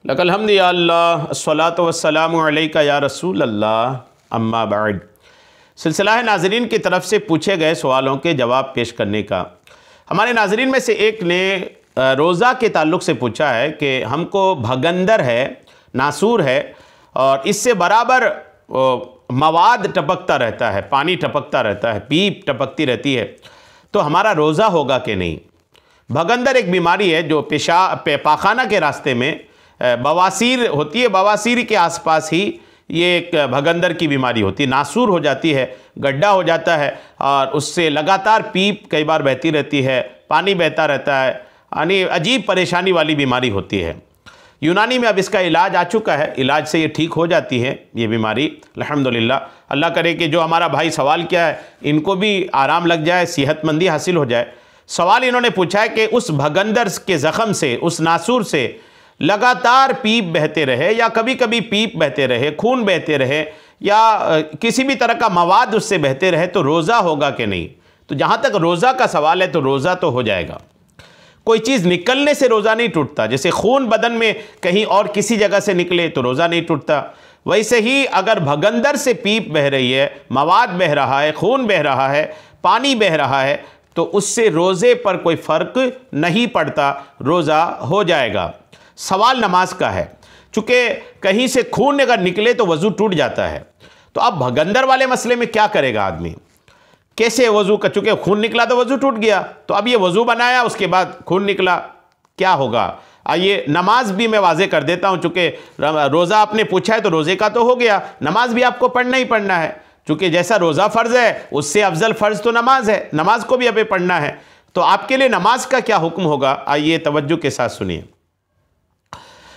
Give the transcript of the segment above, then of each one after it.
लकल हम्दि या अल्लाह अस्सलातु वस्सलामु अलैका या रसूल अल्लाह अम्मा बाद। सिलसिला है नाज़रीन की तरफ से पूछे गए सवालों के जवाब पेश करने का। हमारे नाज़रीन में से एक ने रोज़ा के ताल्लुक़ से पूछा है कि हमको भगंदर है, नासूर है और इससे बराबर मवाद टपकता रहता है, पानी टपकता रहता है, पीप टपकती रहती है, तो हमारा रोज़ा होगा कि नहीं। भगंदर एक बीमारी है जो पाखाना के रास्ते में बवासीर होती है, बवासीर के आसपास ही ये एक भगंदर की बीमारी होती है, नासूर हो जाती है, गड्ढा हो जाता है और उससे लगातार पीप कई बार बहती रहती है, पानी बहता रहता है, यानी अजीब परेशानी वाली बीमारी होती है। यूनानी में अब इसका इलाज आ चुका है, इलाज से ये ठीक हो जाती है ये बीमारी अल्हम्दुलिल्लाह। अल्लाह करे कि जो हमारा भाई सवाल किया है इनको भी आराम लग जाए, सेहतमंदी हासिल हो जाए। सवाल इन्होंने पूछा है कि उस भगंदर के ज़ख़म से, उस नासूर से लगातार पीप बहते रहे या कभी कभी पीप बहते रहे, खून बहते रहे या किसी भी तरह का मवाद उससे बहते रहे, तो रोज़ा होगा कि नहीं। तो जहाँ तक रोज़ा का सवाल है तो रोज़ा तो हो जाएगा। कोई चीज़ निकलने से रोज़ा नहीं टूटता, जैसे खून बदन में कहीं और किसी जगह से निकले तो रोज़ा नहीं टूटता, वैसे ही अगर भगंदर से पीप बह रही है, मवाद बह रहा है, खून बह रहा है, पानी बह रहा है, तो उससे रोज़े पर कोई फ़र्क नहीं पड़ता, रोज़ा हो जाएगा। सवाल नमाज का है, चूँकि कहीं से खून अगर निकले तो वज़ू टूट जाता है, तो अब भगंदर वाले मसले में क्या करेगा आदमी, कैसे वज़ू का, चूँकि खून निकला तो वज़ू टूट गया, तो अब ये वज़ू बनाया उसके बाद खून निकला, क्या होगा। आइए नमाज भी मैं वाज़े कर देता हूँ, चूँकि रोज़ा आपने पूछा है तो रोज़े का तो हो गया, नमाज भी आपको पढ़ना ही पढ़ना है, चूँकि जैसा रोज़ा फ़र्ज़ है उससे अफजल फ़र्ज़ तो नमाज है, नमाज को भी हमें पढ़ना है। तो आपके लिए नमाज का क्या हुक्म होगा, आइए तवज्जो के साथ सुनिए।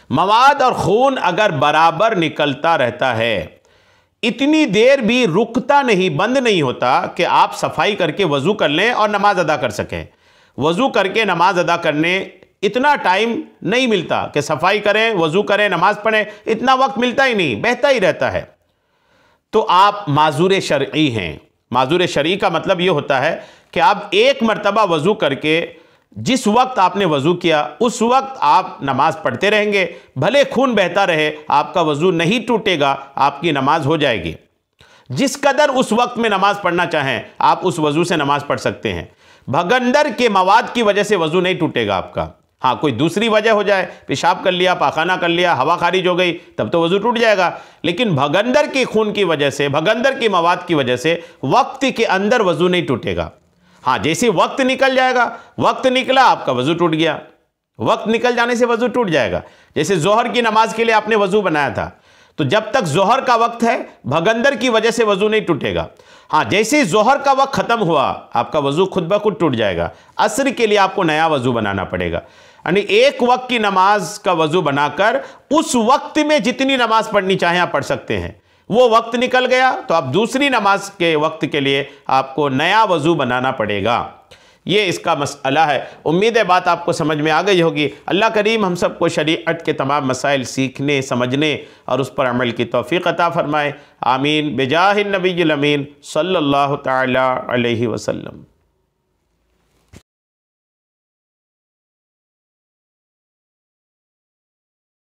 मवाद और खून अगर बराबर निकलता रहता है, इतनी देर भी रुकता नहीं, बंद नहीं होता कि आप सफाई करके वज़ू कर लें और नमाज अदा कर सकें। वज़ू करके नमाज अदा करने इतना टाइम नहीं मिलता कि सफाई करें, वज़ू करें, नमाज पढ़ें, इतना वक्त मिलता ही नहीं, बहता ही रहता है। तो आप माज़ूर शरई हैं। माज़ूर शरई का मतलब ये होता है कि आप एक मरतबा वज़ू करके जिस वक्त आपने वज़ू किया उस वक्त आप नमाज पढ़ते रहेंगे, भले खून बहता रहे, आपका वज़ू नहीं टूटेगा, आपकी नमाज हो जाएगी। जिस कदर उस वक्त में नमाज पढ़ना चाहें आप उस वज़ू से नमाज पढ़ सकते हैं। भगंदर के मवाद की वजह से वज़ू नहीं टूटेगा आपका। हाँ, कोई दूसरी वजह हो जाए, पेशाब कर लिया, पाखाना कर लिया, हवा खारिज हो गई, तब तो वज़ू टूट जाएगा। लेकिन भगंदर के खून की वजह से, भगंदर के मवाद की वजह से वक्त के अंदर वज़ू नहीं टूटेगा। हाँ, जैसे वक्त निकल जाएगा, वक्त निकला आपका वज़ू टूट गया, वक्त निकल जाने से वज़ू टूट जाएगा। जैसे ज़ोहर की नमाज के लिए आपने वज़ू बनाया था, तो जब तक ज़ोहर का वक्त है भगंदर की वजह से वज़ू नहीं टूटेगा। हाँ, जैसे ही ज़ोहर का वक्त ख़त्म हुआ आपका वज़ू खुद ब खुद टूट जाएगा। असर के लिए आपको नया वज़ू बनाना पड़ेगा, यानी एक वक्त की नमाज का वज़ू बनाकर उस वक्त में जितनी नमाज पढ़नी चाहें आप पढ़ सकते हैं। वो वक्त निकल गया तो आप दूसरी नमाज के वक्त के लिए आपको नया वज़ू बनाना पड़ेगा। ये इसका मसला है। उम्मीद है बात आपको समझ में आ गई होगी। अल्लाह करीम हम सबको शरीअत के तमाम मसाइल सीखने, समझने और उस पर अमल की तौफ़ीक़ अता फ़रमाए। आमीन। बिजाहिन नबील अमीन सल्लल्लाहु तआला अलैहि वसल्लम।